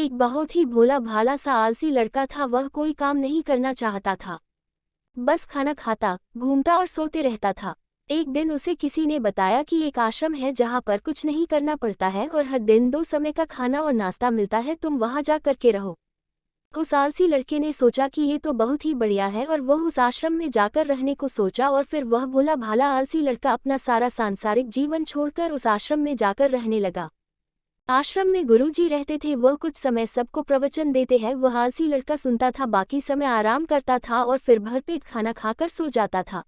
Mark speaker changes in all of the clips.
Speaker 1: एक बहुत ही भोला भाला सा आलसी लड़का था। वह कोई काम नहीं करना चाहता था, बस खाना खाता, घूमता और सोते रहता था। एक दिन उसे किसी ने बताया कि एक आश्रम है जहाँ पर कुछ नहीं करना पड़ता है और हर दिन 2 समय का खाना और नाश्ता मिलता है, तुम वहाँ जा करके रहो। उस आलसी लड़के ने सोचा कि ये तो बहुत ही बढ़िया है और वह उस आश्रम में जाकर रहने को सोचा और फिर वह भोला भाला आलसी लड़का अपना सारा सांसारिक जीवन छोड़कर उस आश्रम में जाकर रहने लगा। आश्रम में गुरुजी रहते थे, वह कुछ समय सबको प्रवचन देते हैं। वह आलसी लड़का सुनता था, बाकी समय आराम करता था और फिर भरपेट खाना खाकर सो जाता था।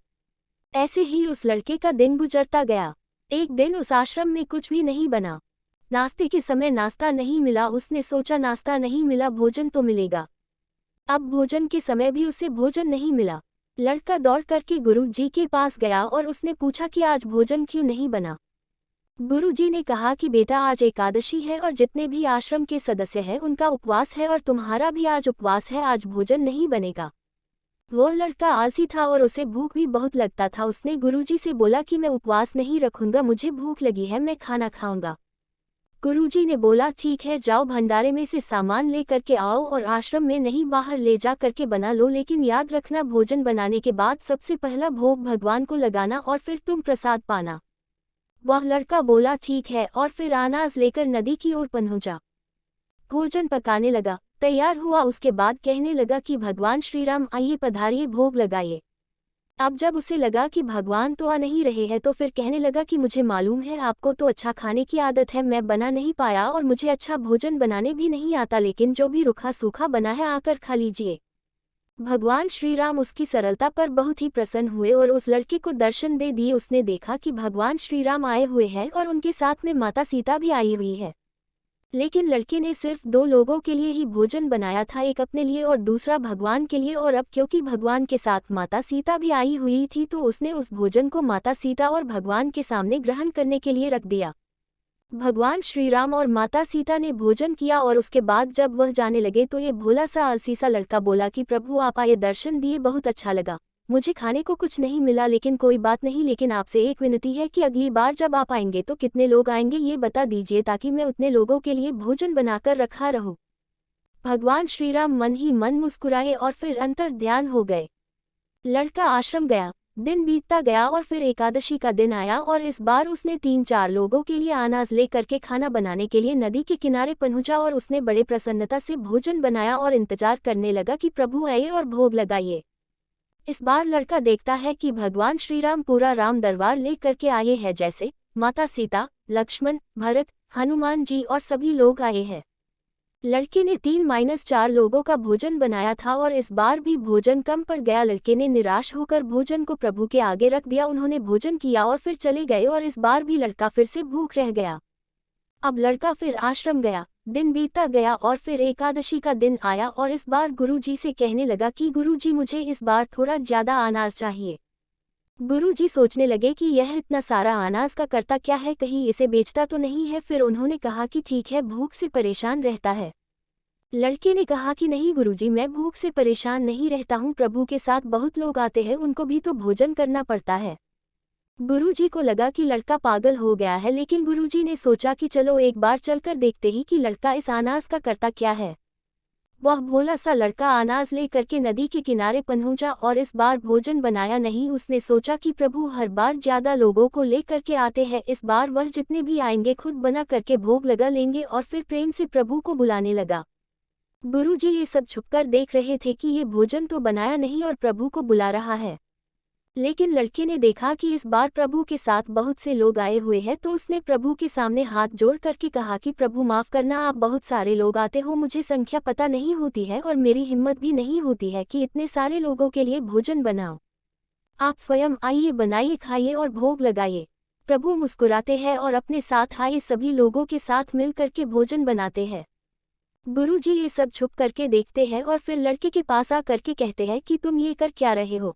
Speaker 1: ऐसे ही उस लड़के का दिन गुजरता गया। एक दिन उस आश्रम में कुछ भी नहीं बना। नाश्ते के समय नाश्ता नहीं मिला। उसने सोचा नाश्ता नहीं मिला, भोजन तो मिलेगा। अब भोजन के समय भी उसे भोजन नहीं मिला। लड़का दौड़ करके गुरुजी के पास गया और उसने पूछा कि आज भोजन क्यों नहीं बना। गुरुजी ने कहा कि बेटा, आज एकादशी है और जितने भी आश्रम के सदस्य हैं उनका उपवास है और तुम्हारा भी आज उपवास है, आज भोजन नहीं बनेगा। वो लड़का आलसी था और उसे भूख भी बहुत लगता था। उसने गुरुजी से बोला कि मैं उपवास नहीं रखूंगा, मुझे भूख लगी है, मैं खाना खाऊंगा। गुरुजी ने बोला ठीक है, जाओ भंडारे में से सामान ले करके आओ और आश्रम में नहीं बाहर ले जा करके बना लो, लेकिन याद रखना भोजन बनाने के बाद सबसे पहला भोग भगवान को लगाना और फिर तुम प्रसाद पाना। वह लड़का बोला ठीक है और फिर अनाज लेकर नदी की ओर पहुंचा। भोजन पकाने लगा, तैयार हुआ। उसके बाद कहने लगा कि भगवान श्री राम आइए, पधारिए, भोग लगाइए। अब जब उसे लगा कि भगवान तो आ नहीं रहे हैं तो फिर कहने लगा कि मुझे मालूम है आपको तो अच्छा खाने की आदत है, मैं बना नहीं पाया और मुझे अच्छा भोजन बनाने भी नहीं आता, लेकिन जो भी रूखा सूखा बना है आकर खा लीजिए। भगवान श्री राम उसकी सरलता पर बहुत ही प्रसन्न हुए और उस लड़के को दर्शन दे दिए। उसने देखा कि भगवान श्री राम आए हुए हैं और उनके साथ में माता सीता भी आई हुई है, लेकिन लड़के ने सिर्फ 2 लोगों के लिए ही भोजन बनाया था, एक अपने लिए और दूसरा भगवान के लिए। और अब क्योंकि भगवान के साथ माता सीता भी आई हुई थी तो उसने उस भोजन को माता सीता और भगवान के सामने ग्रहण करने के लिए रख दिया। भगवान श्री राम और माता सीता ने भोजन किया और उसके बाद जब वह जाने लगे तो ये भोला सा आलसी सा लड़का बोला कि प्रभु आप आए, दर्शन दिए, बहुत अच्छा लगा। मुझे खाने को कुछ नहीं मिला, लेकिन कोई बात नहीं, लेकिन आपसे एक विनती है कि अगली बार जब आप आएंगे तो कितने लोग आएंगे ये बता दीजिए ताकि मैं उतने लोगों के लिए भोजन बनाकर रखा रहूं। भगवान श्री राम मन ही मन मुस्कुराए और फिर अंतर ध्यान हो गए। लड़का आश्रम गया, दिन बीतता गया और फिर एकादशी का दिन आया और इस बार उसने 3-4 लोगों के लिए अनाज ले करके खाना बनाने के लिए नदी के किनारे पहुंचा और उसने बड़े प्रसन्नता से भोजन बनाया और इंतजार करने लगा कि प्रभु आइए और भोग लगाइए। इस बार लड़का देखता है कि भगवान श्री राम पूरा राम दरबार ले करके आए हैं, जैसे माता सीता, लक्ष्मण, भरत, हनुमान जी और सभी लोग आए हैं। लड़के ने 3-4 लोगों का भोजन बनाया था और इस बार भी भोजन कम पड़ गया। लड़के ने निराश होकर भोजन को प्रभु के आगे रख दिया। उन्होंने भोजन किया और फिर चले गए और इस बार भी लड़का फिर से भूख रह गया। अब लड़का फिर आश्रम गया, दिन बीतता गया और फिर एकादशी का दिन आया और इस बार गुरुजी से कहने लगा कि गुरुजी मुझे इस बार थोड़ा ज्यादा अनाज चाहिए। गुरुजी सोचने लगे कि यह इतना सारा अनाज का करता क्या है, कहीं इसे बेचता तो नहीं है। फिर उन्होंने कहा कि ठीक है, भूख से परेशान रहता है। लड़के ने कहा कि नहीं गुरुजी, मैं भूख से परेशान नहीं रहता हूँ, प्रभु के साथ बहुत लोग आते हैं, उनको भी तो भोजन करना पड़ता है। गुरुजी को लगा कि लड़का पागल हो गया है, लेकिन गुरुजी ने सोचा कि चलो एक बार चलकर देखते ही कि लड़का इस अनाज का करता क्या है। वह भोला सा लड़का अनाज ले करके नदी के किनारे पहुंचा और इस बार भोजन बनाया नहीं। उसने सोचा कि प्रभु हर बार ज्यादा लोगों को ले करके आते हैं, इस बार वह जितने भी आएंगे खुद बना करके भोग लगा लेंगे और फिर प्रेम से प्रभु को बुलाने लगा। गुरुजी ये सब छुपकर देख रहे थे कि ये भोजन तो बनाया नहीं और प्रभु को बुला रहा है, लेकिन लड़के ने देखा कि इस बार प्रभु के साथ बहुत से लोग आए हुए हैं तो उसने प्रभु के सामने हाथ जोड़ करके कहा कि प्रभु माफ करना, आप बहुत सारे लोग आते हो, मुझे संख्या पता नहीं होती है और मेरी हिम्मत भी नहीं होती है कि इतने सारे लोगों के लिए भोजन बनाओ। आप स्वयं आइए, बनाइए, खाइए और भोग लगाइए। प्रभु मुस्कुराते हैं और अपने साथ आए सभी लोगों के साथ मिल करके भोजन बनाते हैं। गुरुजी ये सब छुप करके देखते हैं और फिर लड़के के पास आ करके कहते हैं कि तुम ये कर क्या रहे हो।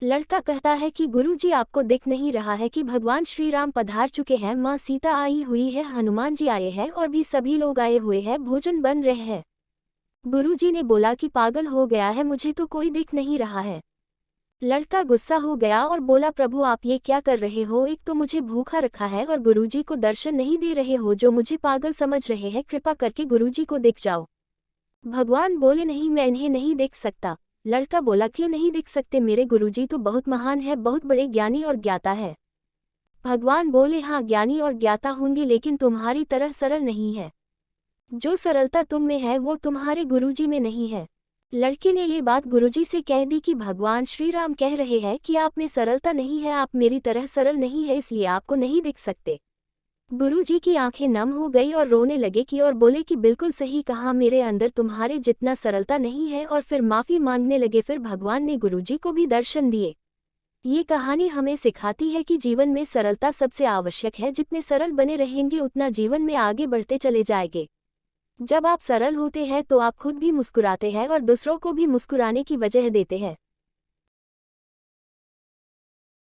Speaker 1: लड़का कहता है कि गुरुजी आपको दिख नहीं रहा है कि भगवान श्री राम पधार चुके हैं, माँ सीता आई हुई है, हनुमान जी आए हैं और भी सभी लोग आए हुए हैं, भोजन बन रहे हैं। गुरुजी ने बोला कि पागल हो गया है, मुझे तो कोई दिख नहीं रहा है। लड़का गुस्सा हो गया और बोला, प्रभु आप ये क्या कर रहे हो? एक तो मुझे भूखा रखा है और गुरुजी को दर्शन नहीं दे रहे हो, जो मुझे पागल समझ रहे हैं। कृपा करके गुरुजी को दिख जाओ। भगवान बोले, नहीं, मैं इन्हें नहीं देख सकता। लड़का बोला, क्यों नहीं दिख सकते? मेरे गुरुजी तो बहुत महान है, बहुत बड़े ज्ञानी और ज्ञाता है। भगवान बोले, हाँ, ज्ञानी और ज्ञाता होंगे, लेकिन तुम्हारी तरह सरल नहीं है। जो सरलता तुम में है वो तुम्हारे गुरुजी में नहीं है। लड़के ने ये बात गुरुजी से कह दी कि भगवान श्री राम कह रहे हैं कि आप में सरलता नहीं है, आप मेरी तरह सरल नहीं है, इसलिए आपको नहीं दिख सकते। गुरुजी की आंखें नम हो गई और रोने लगे कि और बोले कि बिल्कुल सही कहा, मेरे अंदर तुम्हारे जितना सरलता नहीं है, और फिर माफी मांगने लगे। फिर भगवान ने गुरुजी को भी दर्शन दिए। ये कहानी हमें सिखाती है कि जीवन में सरलता सबसे आवश्यक है। जितने सरल बने रहेंगे उतना जीवन में आगे बढ़ते चले जाएंगे। जब आप सरल होते हैं तो आप खुद भी मुस्कुराते हैं और दूसरों को भी मुस्कुराने की वजह देते हैं।